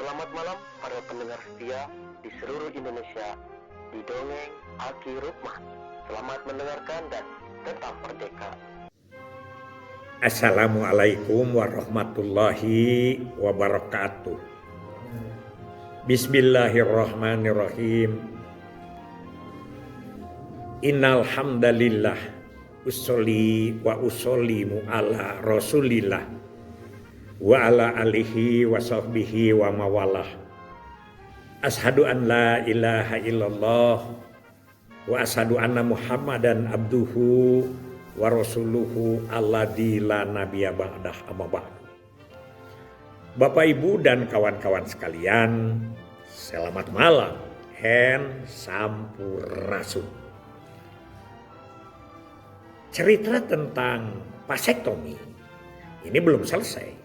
Selamat malam para pendengar setia di seluruh Indonesia di Dongeng Aki Rukman. Selamat mendengarkan dan tetap merdeka. Assalamualaikum warahmatullahi wabarakatuh. Bismillahirrahmanirrahim. Innal hamdalillah usolli wa usollimu ala rasulillah wa ala alihi wa sahbihi wa mawalah. Ashadu an la ilaha illallah wa ashadu anna muhammadan abduhu wa rasuluhu alladzi la nabiyya ba'dah amma ba'du. Bapak Ibu dan kawan-kawan sekalian, selamat malam. Hen Sampurasun. Cerita tentang vasektomi ini belum selesai.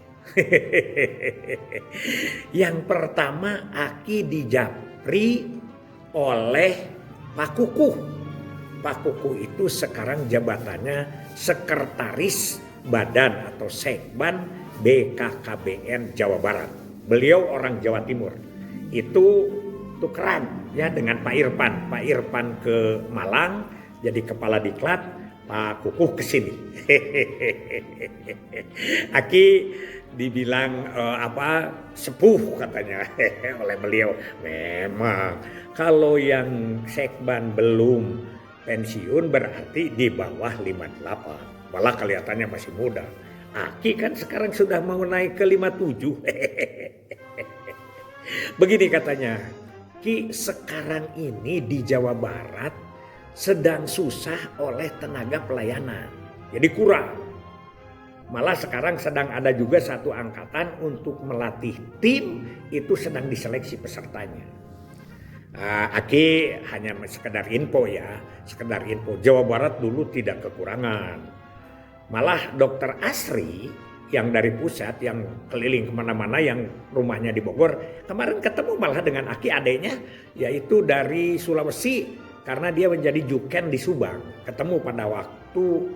Yang pertama Aki dijapri oleh Pak Kukuh. Pak Kukuh itu sekarang jabatannya Sekretaris Badan atau Sekban BKKBN Jawa Barat. Beliau orang Jawa Timur. Itu tukeran ya dengan Pak Irfan. Pak Irfan ke Malang jadi kepala diklat, Pak Kukuh ke sini. Aki dibilang sepuh katanya oleh beliau. Memang kalau yang sekban belum pensiun berarti di bawah 58. Malah kelihatannya masih muda. Aki kan sekarang sudah mau naik ke 57. Begini katanya, Ki sekarang ini di Jawa Barat sedang susah oleh tenaga pelayanan. Jadi kurang. Malah sekarang sedang ada juga satu angkatan untuk melatih tim, itu sedang diseleksi pesertanya. Aki hanya sekedar info ya, sekedar info. Jawa Barat dulu tidak kekurangan. Malah Dokter Asri yang dari pusat, yang keliling kemana-mana, yang rumahnya di Bogor, kemarin ketemu malah dengan Aki adeknya, yaitu dari Sulawesi, karena dia menjadi juken di Subang. Ketemu pada waktu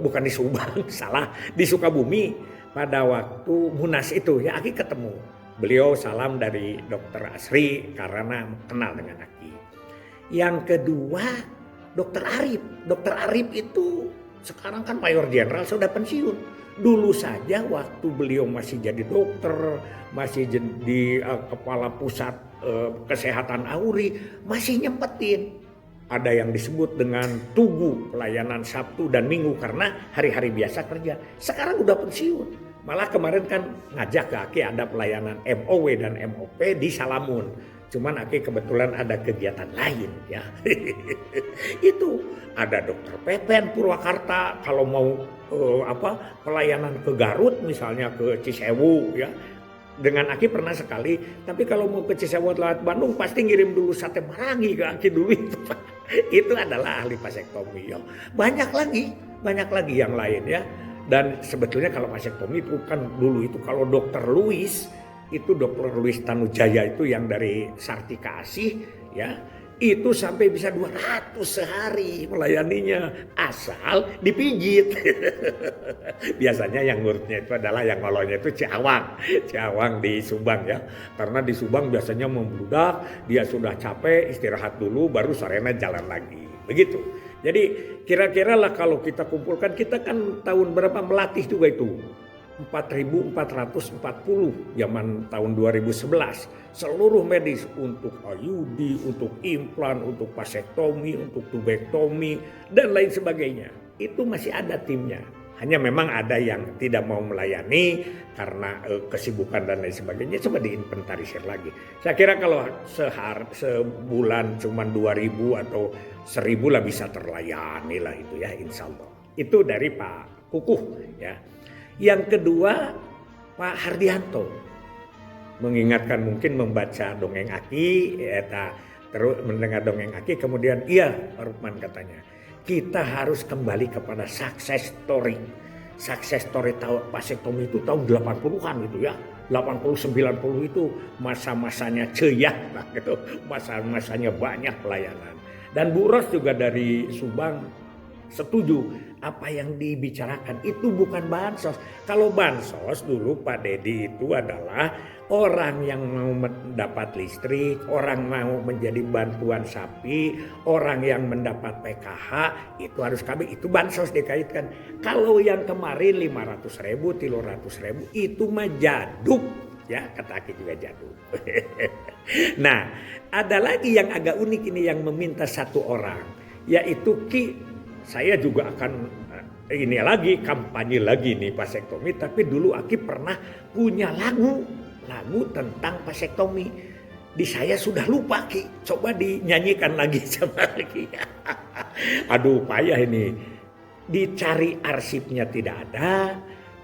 bukan di Subang, salah, di Sukabumi pada waktu Munas itu ya Aki ketemu. Beliau salam dari Dokter Asri karena kenal dengan Aki. Yang kedua Dokter Arif. Dokter Arif itu sekarang kan Mayor Jenderal sudah pensiun. Dulu saja waktu beliau masih jadi dokter, masih jadi kepala pusat kesehatan Auri, masih nyempetin. Ada yang disebut dengan tugu pelayanan Sabtu dan Minggu karena hari-hari biasa kerja. Sekarang udah pensiun. Malah kemarin kan ngajak ke Aki ada pelayanan MOW dan MOP di Salamun. Cuman Aki kebetulan ada kegiatan lain ya. Itu ada Dokter Pepen Purwakarta kalau mau pelayanan ke Garut misalnya ke Cisewu ya. Dengan Aki pernah sekali, tapi kalau mau ke Cisewu lewat Bandung pasti ngirim dulu sate marangi ke Aki dulu itu. Itu adalah ahli vasektomi ya. Banyak lagi yang lain ya. Dan sebetulnya kalau vasektomi itu kan dulu itu kalau Dokter Louis itu Dr. Louis Tanujaya itu yang dari Sartika Asih ya, itu sampai bisa 200 sehari melayaninya asal dipijit. Biasanya yang ngurutnya itu adalah yang ngolongnya itu Ciawang di Subang ya, karena di Subang biasanya membludak, dia sudah capek istirahat dulu baru sorenya jalan lagi begitu. Jadi kira-kira lah kalau kita kumpulkan, kita kan tahun berapa melatih juga itu 4.440 zaman tahun 2011 seluruh medis untuk IUD, untuk implan, untuk vasektomi, untuk tubektomi dan lain sebagainya. Itu masih ada timnya. Hanya memang ada yang tidak mau melayani karena kesibukan dan lain sebagainya. Coba diinventarisir lagi. Saya kira kalau sebulan cuma 2.000 atau 1.000 lah bisa terlayani lah itu ya, insya Allah. Itu dari Pak Kukuh ya. Yang kedua Pak Hardianto mengingatkan, mungkin membaca dongeng Aki terus mendengar dongeng Aki, kemudian iya Pak Rukman katanya kita harus kembali kepada success story tahun vasektomi itu tahun 80-an gitu ya, 80-90 itu masa-masanya ceyak lah gitu, masa-masanya banyak pelayanan. Dan Bu Ros juga dari Subang setuju apa yang dibicarakan. Itu bukan bansos. Kalau bansos dulu Pak Dedi itu adalah orang yang mau mendapat listrik, orang mau menjadi bantuan sapi, orang yang mendapat PKH, itu harus KB, itu bansos dikaitkan. Kalau yang kemarin 500.000, 300.000 itu mah jaduk. Ya, kata Aki juga jaduk. Nah, ada lagi yang agak unik ini yang meminta satu orang, yaitu Ki, saya juga akan ini lagi kampanye lagi nih vasektomi, tapi dulu Aki pernah punya lagu tentang vasektomi. Di saya sudah lupa Ki, coba dinyanyikan lagi sama Ki. Aduh payah ini, dicari arsipnya tidak ada,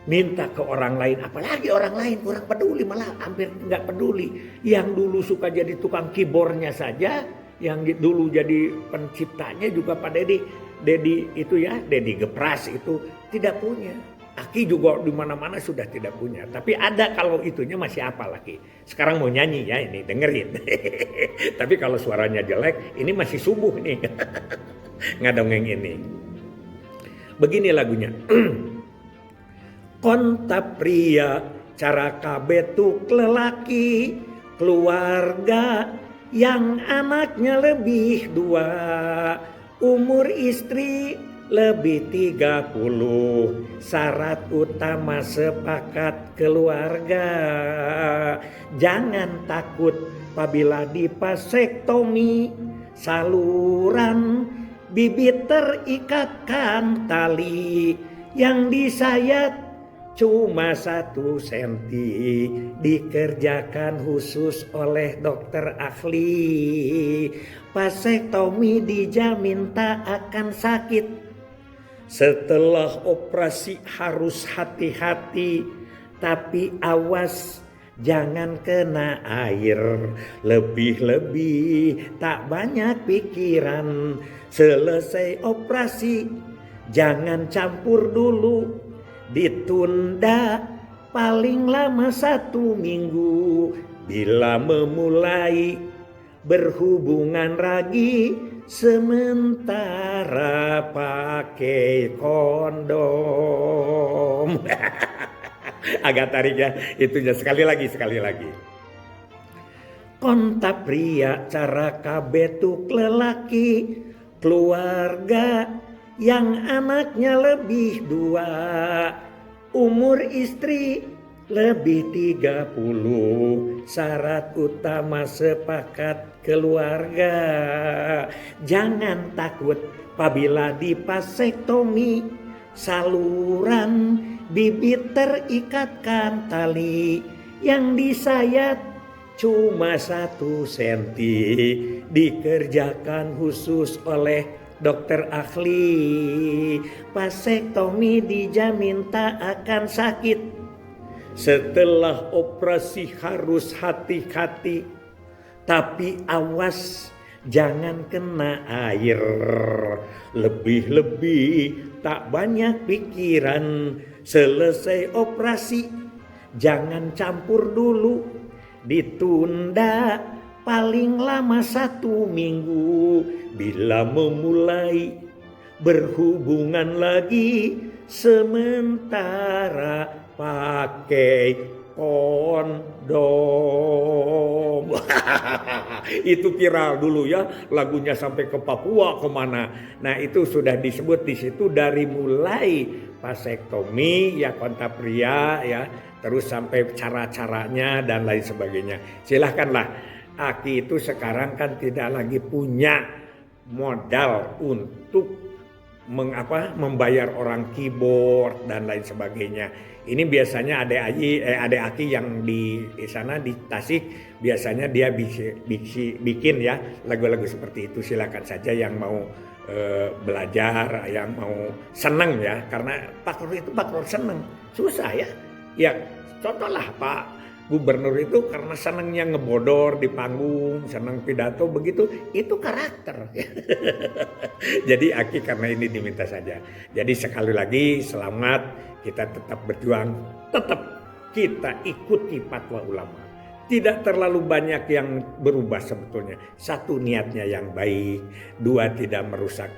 minta ke orang lain, apalagi orang lain kurang peduli, malah hampir nggak peduli. Yang dulu suka jadi tukang keyboardnya saja, yang dulu jadi penciptanya juga Pak Dedi itu ya, Dedi Gepras itu tidak punya. Aki juga di mana-mana sudah tidak punya. Tapi ada kalau itunya masih apa lagi. Sekarang mau nyanyi ya ini, dengerin. Tapi kalau suaranya jelek, ini masih subuh nih. Ngadongeng ini. Begini lagunya. Konta pria cara kabetuk lelaki, keluarga yang anaknya lebih dua, umur istri lebih 30, syarat utama sepakat keluarga. Jangan takut apabila divasektomi, saluran bibit terikatkan tali, yang disayat cuma 1 senti, dikerjakan khusus oleh dokter ahli. Vasektomi dijamin tak akan sakit. Setelah operasi harus hati-hati, tapi awas jangan kena air. Lebih-lebih tak banyak pikiran. Selesai operasi jangan campur dulu, ditunda paling lama 1 minggu. Bila memulai berhubungan lagi, sementara pakai kondom. Agak tarik ya itunya, sekali lagi. Konta pria cara kabetuk lelaki, keluarga yang anaknya lebih 2, umur istri lebih 30, syarat utama sepakat keluarga. Jangan takut apabila divasektomi, saluran bibit terikatkan tali, yang disayat cuma 1 senti, dikerjakan khusus oleh dokter ahli. Vasektomi dijamin tak akan sakit. Setelah operasi harus hati-hati, tapi awas jangan kena air. Lebih-lebih tak banyak pikiran. Selesai operasi jangan campur dulu, ditunda paling lama 1 minggu. Bila memulai berhubungan lagi, sementara pakai kondom. Itu viral dulu ya, lagunya sampai ke Papua kemana. Nah itu sudah disebut di situ dari mulai vasektomi ya, konta pria ya, terus sampai cara-caranya dan lain sebagainya. Silahkanlah, Aki itu sekarang kan tidak lagi punya modal untuk membayar orang keyboard dan lain sebagainya. Ini biasanya adik Aki yang di sana di Tasik, biasanya dia bikin ya lagu-lagu seperti itu. Silakan saja yang mau belajar, yang mau senang ya, karena faktor itu faktor senang. Susah ya. Ya contohlah Pak Gubernur itu karena senangnya ngebodor di panggung, senang pidato begitu, itu karakter. Jadi Aki karena ini diminta saja. Jadi sekali lagi selamat, kita tetap berjuang, tetap kita ikuti fatwa ulama. Tidak terlalu banyak yang berubah sebetulnya. 1, niatnya yang baik. 2, tidak merusak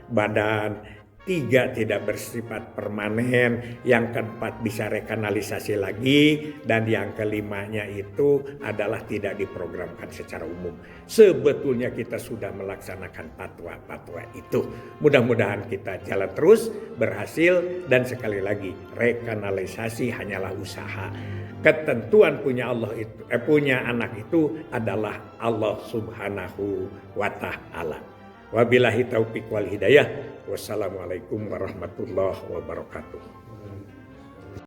badan. 3 tidak bersifat permanen, yang keempat bisa rekanalisasi lagi, dan yang kelimanya itu adalah tidak diprogramkan secara umum. Sebetulnya kita sudah melaksanakan fatwa-fatwa itu. Mudah-mudahan kita jalan terus, berhasil, dan sekali lagi rekanalisasi hanyalah usaha. Ketentuan punya anak itu adalah Allah Subhanahu wa Ta'ala. Wabillahi taufiq wal hidayah. Wassalamualaikum warahmatullahi wabarakatuh.